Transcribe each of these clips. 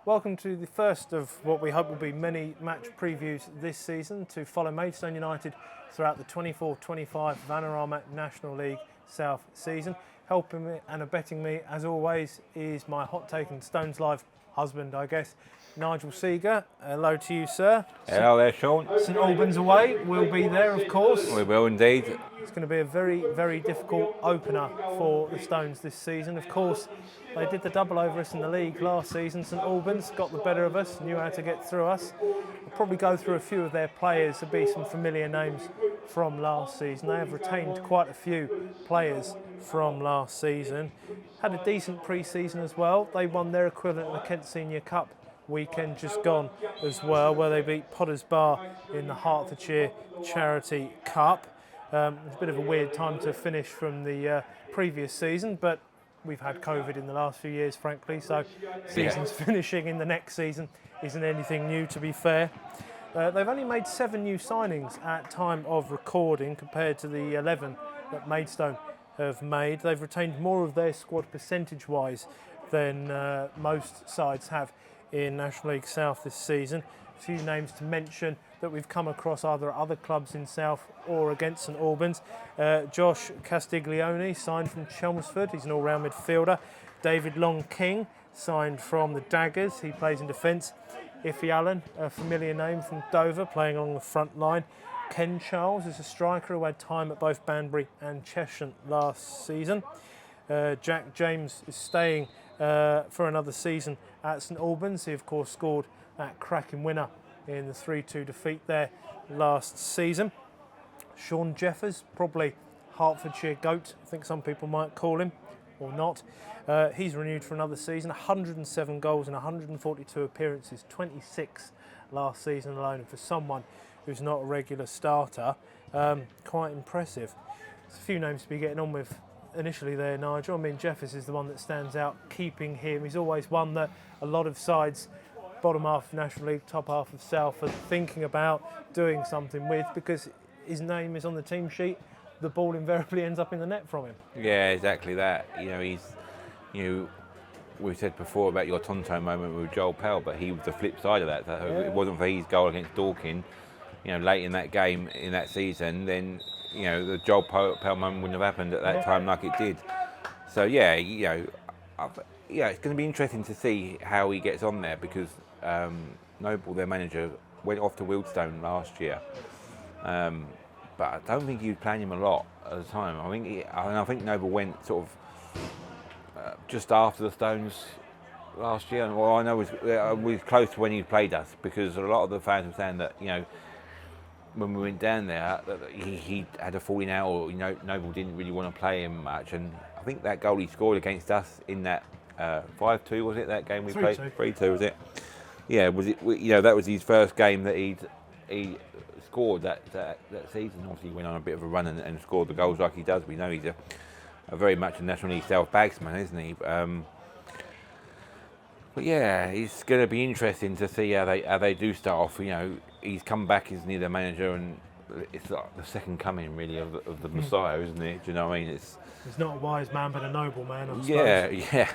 Welcome to the first of what we hope will be many match previews this season to follow Maidstone United throughout the 24-25 Vanarama National League South season. Helping me and abetting me, as always, is my hot take and Stones Live husband, I guess, Nigel Seeger. Hello to you, sir. Hello there, Sean. St Albans away. We'll be there, of course. We will indeed. It's going to be a very, very difficult opener for the Stones this season. Of course, they did the double over us in the league last season. St Albans got the better of us, knew how to get through us. We'll probably go through a few of their players. There'll be some familiar names from last season. They have retained quite a few players from last season. Had a decent pre-season as well. They won their equivalent of the Kent Senior Cup weekend just gone as well, where they beat Potters Bar in the Hertfordshire Charity Cup. It's a bit of a weird time to finish from the previous season, but we've had COVID in the last few years, frankly, so season's finishing in the next season isn't anything new, to be fair. They've only made 7 new signings at time of recording compared to the 11 that Maidstone have made. They've retained more of their squad percentage-wise than most sides have in National League South this season. A few names to mention that we've come across either at other clubs in South or against St Albans. Josh Castiglione signed from Chelmsford, he's an all-round midfielder. David Long-King signed from the Daggers, he plays in defence. Iffy Allen, a familiar name from Dover, playing along the front line. Ken Charles is a striker who had time at both Banbury and Cheshire last season. Jack James is staying for another season at St Albans. He of course scored that cracking winner in the 3-2 defeat there last season. Sean Jeffers, probably Hertfordshire GOAT, I think some people might call him, or not. He's renewed for another season, 107 goals and 142 appearances, 26 last season alone. And for someone who's not a regular starter, quite impressive. There's a few names to be getting on with initially there, Nigel. I mean, Jeffers is the one that stands out, keeping him. He's always one that a lot of sides, bottom half of National League, top half of South, are thinking about doing something with, because his name is on the team sheet. The ball invariably ends up in the net from him. Yeah, exactly that. We said before about your Tonto moment with Joel Pell, but he was the flip side of that. So it wasn't for his goal against Dorking, late in that game, in that season, then, the Joel Pell moment wouldn't have happened at that time like it did. So, it's going to be interesting to see how he gets on there, because Noble, their manager, went off to Wealdstone last year. But I don't think he was playing him a lot at the time. I think Noble went sort of just after the Stones last year. Well, I know it was close to when he played us, because a lot of the fans were saying that, when we went down there, that he had a falling out, or Noble didn't really want to play him much. And I think that goal he scored against us in that 5-2, was it, that game we played? 3-2, was it? Yeah, was it? That was his first game that he scored that season. Obviously, he went on a bit of a run and scored the goals like he does. We know he's a very much a National League South bagsman, isn't he? But yeah, it's going to be interesting to see how they do start off. He's come back as the manager, and it's like the second coming really of the Messiah, isn't it? Do you know what I mean? He's not a wise man, but a noble man, I suppose. Yeah.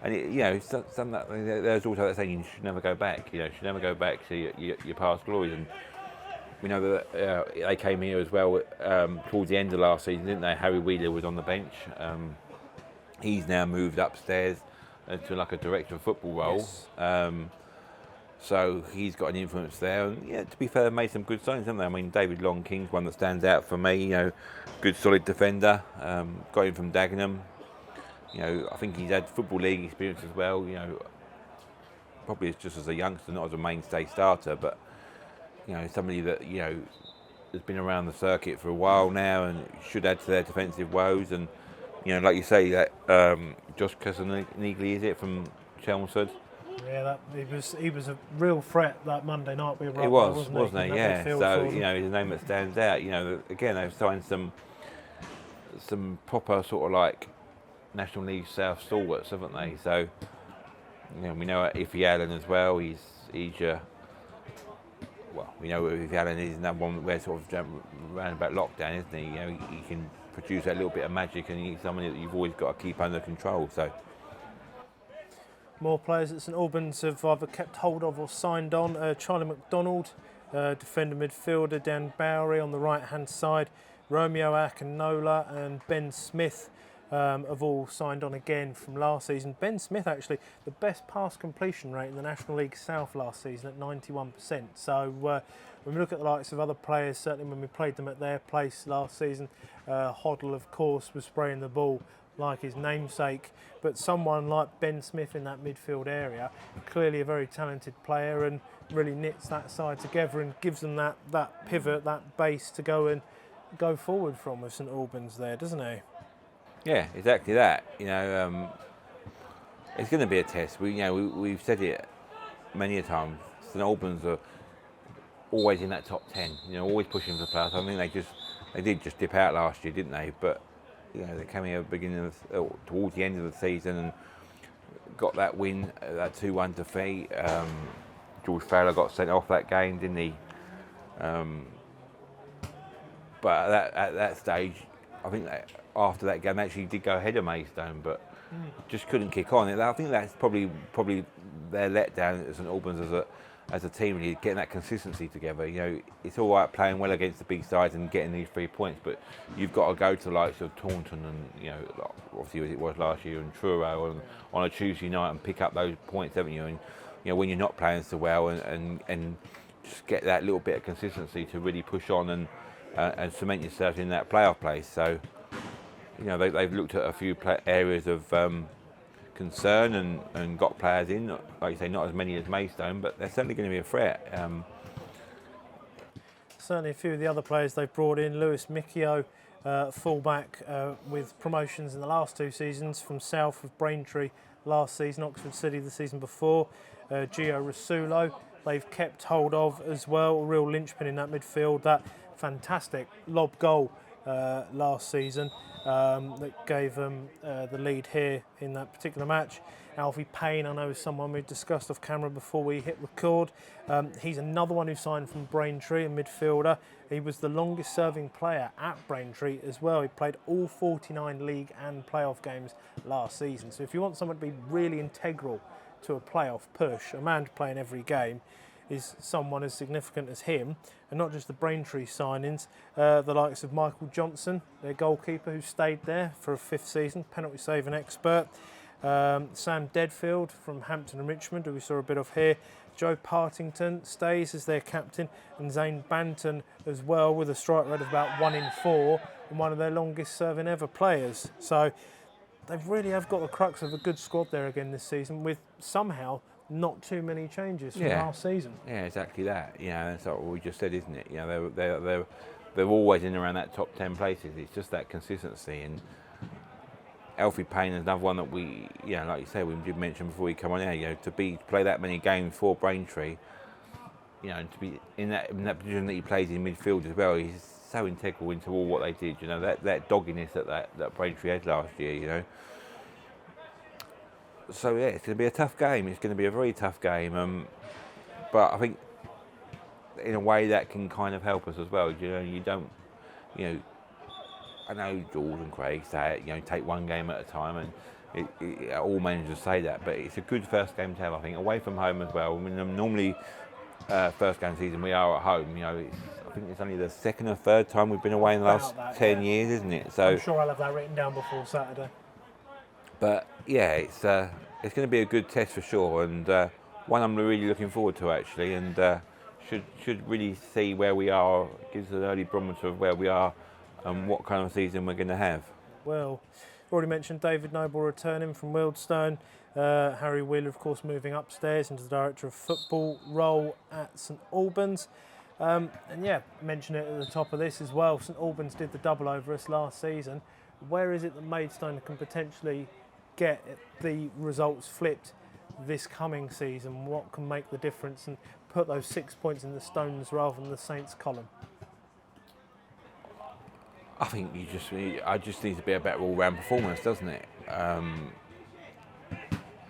And there's also that saying, you should never go back. You should never go back to your past glories. And we know that they came here as well towards the end of last season, didn't they? Harry Wheeler was on the bench. He's now moved upstairs to like a director of football role. Yes. So he's got an influence there. And to be fair, they made some good signings, haven't they? I mean, David Long-King's one that stands out for me. Good solid defender. Got him from Dagenham. I think he's had Football League experience as well. Probably just as a youngster, not as a mainstay starter, but somebody that has been around the circuit for a while now and should add to their defensive woes. And like you say, that Josh Castiglione, is it, from Chelmsford? Yeah, he was a real threat that Monday night. We were it was, wasn't he? Yeah. So he's a name that stands out. Again, they've signed some proper sort of like National League South stalwarts, haven't they? So we know Iffy Allen as well. He's we know Iffy Allen is another one where sort of around about lockdown, isn't he? He can produce that little bit of magic, and he's somebody that you've always got to keep under control. So More players that St Albans have either kept hold of or signed on. Charlie McDonald, defender midfielder, Dan Bowery on the right-hand side, Romeo Akinola and Ben Smith have all signed on again from last season. Ben Smith, actually, the best pass completion rate in the National League South last season at 91%. So when we look at the likes of other players, certainly when we played them at their place last season, Hoddle, of course, was spraying the ball like his namesake, but someone like Ben Smith in that midfield area, clearly a very talented player, and really knits that side together and gives them that pivot, that base to go forward from with St Albans there, doesn't he? Yeah, exactly that. It's going to be a test. We've said it many a time. St Albans are always in that top 10. Always pushing for the playoffs. I think they did just dip out last year, didn't they? But they came here towards the end of the season and got that win, that 2-1 defeat. George Fowler got sent off that game, didn't he? But at that stage, I think that after that game, actually did go ahead of Maidstone, but just couldn't kick on. I think that's probably their letdown at St Albans as a team, really, getting that consistency together. It's all right playing well against the big sides and getting these 3 points, but you've got to go to the likes of Taunton and obviously as it was last year, and Truro on a Tuesday night and pick up those points, haven't you? And when you're not playing so well and just get that little bit of consistency to really push on and cement yourself in that playoff place. So they've looked at a few areas of concern and got players in. Like you say, not as many as Maidstone, but they're certainly going to be a threat. Certainly a few of the other players they've brought in. Lewis Micchio, fullback, with promotions in the last 2 seasons from South of Braintree last season, Oxford City the season before. Gio Rasulo they've kept hold of as well, a real linchpin in that midfield. That fantastic lob goal last season that gave them the lead here in that particular match. Alfie Payne, I know, is someone we discussed off camera before we hit record. He's another one who signed from Braintree, a midfielder. He was the longest serving player at Braintree as well. He played all 49 league and playoff games last season. So if you want someone to be really integral to a playoff push, a man to play in every game, is someone as significant as him. And not just the Braintree signings, the likes of Michael Johnson, their goalkeeper, who stayed there for a 5th season, penalty saving expert. Sam Deadfield from Hampton and Richmond, who we saw a bit of here. Joe Partington stays as their captain, and Zane Banton as well, with a strike rate of about 1 in 4 and one of their longest serving ever players. So they really have got the crux of a good squad there again this season, with somehow not too many changes from last season. Yeah, exactly that. That's what we just said, isn't it? They're always in around that top 10 places. It's just that consistency. And Alfie Payne is another one that we, like you say, we did mention before we come on air. To play that many games for Braintree, and to be in that position that he plays in midfield as well, he's so integral into all what they did. That dogginess that Braintree had last year. So it's going to be a tough game. It's going to be a very tough game. But I think in a way that can kind of help us as well. You don't. I know George and Craig say it, take one game at a time, and all managers say that, but it's a good first game to have, I think, away from home as well. Normally, first game of the season, we are at home. I think it's only the 2nd or 3rd time we've been away in the last 10 years, isn't it? So I'm sure I'll have that written down before Saturday. But it's going to be a good test for sure, and one I'm really looking forward to, actually, and should really see where we are. Gives us an early barometer of where we are and what kind of season we're going to have. Well, already mentioned David Noble returning from Maidstone. Harry Wheeler, of course, moving upstairs into the Director of Football role at St Albans. Mention it at the top of this as well. St Albans did the double over us last season. Where is it that Maidstone can potentially get the results flipped this coming season? What can make the difference and put those 6 points in the Stones rather than the Saints column? I think I just need to be a better all-round performance, doesn't it?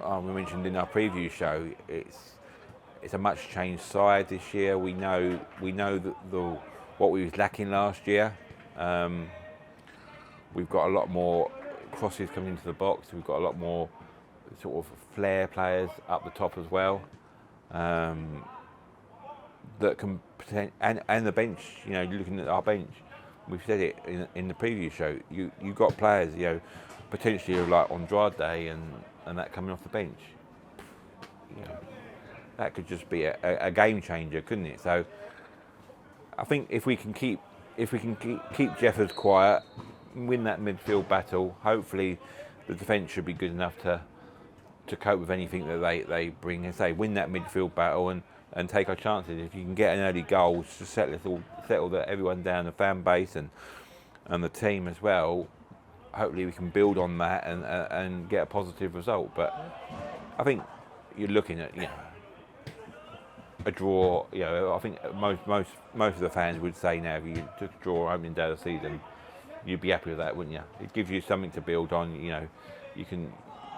We mentioned in our preview show, it's a much changed side this year. We know that what we was lacking last year. We've got a lot more crosses coming into the box. We've got a lot more sort of flair players up the top as well. That can and the bench. Looking at our bench, we've said it in the previous show. You got players, potentially like Andrade and that coming off the bench. That could just be a game changer, couldn't it? So I think if we can keep Jeffers quiet, win that midfield battle, hopefully the defence should be good enough to cope with anything that they bring. And say win that midfield battle and take our chances. If you can get an early goal to settle everyone down, the fan base and the team as well, hopefully we can build on that and get a positive result. But I think you're looking at a draw. I think most of the fans would say now, if you took a draw opening day of the season, you'd be happy with that, wouldn't you? It gives you something to build on. You can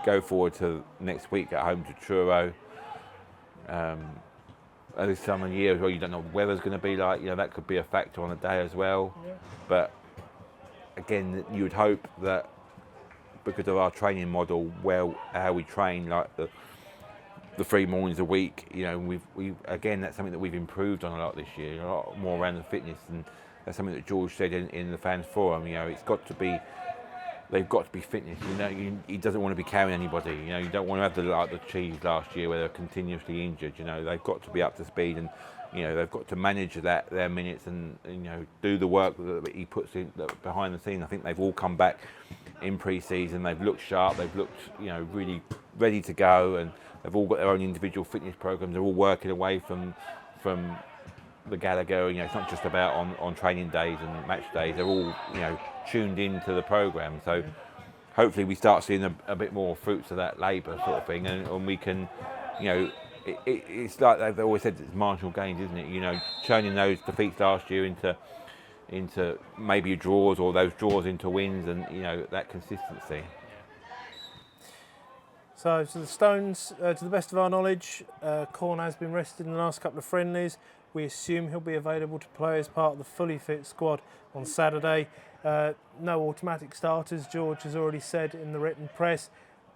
go forward to next week at home to Truro. This time of year as well, you don't know what the weather's going to be like. That could be a factor on the day as well. Yeah. But again, you would hope that because of our training model, how we train, like the 3 mornings a week, we've again, that's something that we've improved on a lot this year. A lot more around the fitness, and that's something that George said in the fans forum. They've got to be fitness. He doesn't want to be carrying anybody. You don't want to have the Chiefs last year where they're continuously injured. They've got to be up to speed, and they've got to manage their minutes and do the work that he puts in behind the scenes. I think they've all come back in pre-season. They've looked sharp. They've looked really ready to go, and they've all got their own individual fitness programs. They're all working away from the Gallagher. It's not just about on training days and match days. They're all tuned into the program. So hopefully we start seeing a bit more fruits of that labour sort of thing, and we can, it's like they've always said, it's marginal gains, isn't it? Turning those defeats last year into maybe draws, or those draws into wins, and that consistency. So to the Stones, to the best of our knowledge, Corn has been rested in the last couple of friendlies. We assume he'll be available to play as part of the fully fit squad on Saturday. No automatic starters, George has already said in the written press.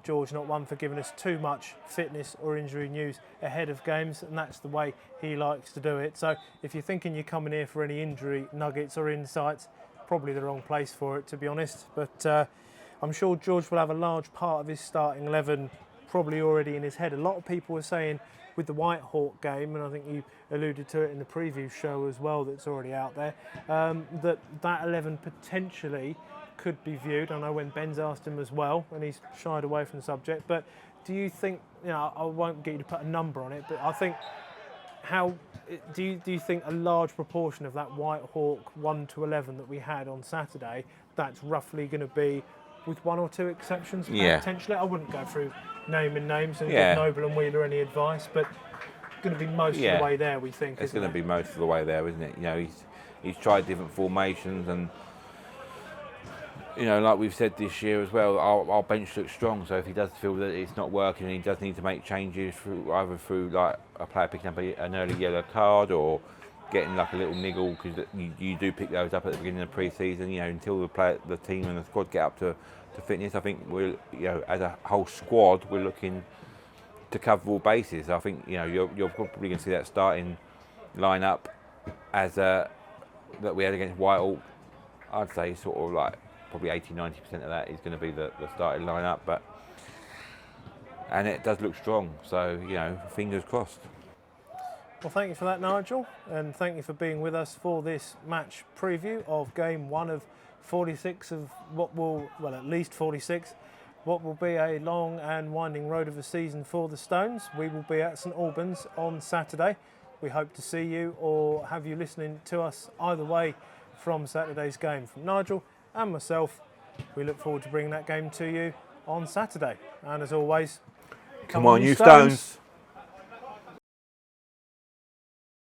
George not one for giving us too much fitness or injury news ahead of games, and that's the way he likes to do it. So if you're thinking you're coming here for any injury nuggets or insights, probably the wrong place for it, to be honest. But I'm sure George will have a large part of his starting 11 probably already in his head. A lot of people are saying with the White Hawk game, and I think you alluded to it in the preview show as well that's already out there, that 11 potentially could be viewed. I know when Ben's asked him as well, and he's shied away from the subject, but do you think, I won't get you to put a number on it, but I think, do you think a large proportion of that White Hawk 1 to 11 that we had on Saturday, that's roughly going to be, with 1 or 2 exceptions, potentially? I wouldn't go through naming names and give Noble and Wheeler any advice, but going to be most of the way there, we think. It's going to be most of the way there, isn't it? He's tried different formations, and like we've said this year as well, our bench looks strong. So if he does feel that it's not working and he does need to make changes either through like a player picking up an early yellow card or getting like a little niggle, because you do pick those up at the beginning of pre-season. Until the team and the squad get up to fitness, I think we're as a whole squad we're looking to cover all bases. I think you're probably going to see that starting lineup as that we had against Whitehall. I'd say sort of like probably 80-90% of that is going to be the starting lineup, and it does look strong. So fingers crossed. Well, thank you for that, Nigel, and thank you for being with us for this match preview of game 1 of 46 of at least 46, what will be a long and winding road of a season for the Stones. We will be at St Albans on Saturday. We hope to see you or have you listening to us either way from Saturday's game. From Nigel and myself, we look forward to bringing that game to you on Saturday. And as always, come on, you Stones.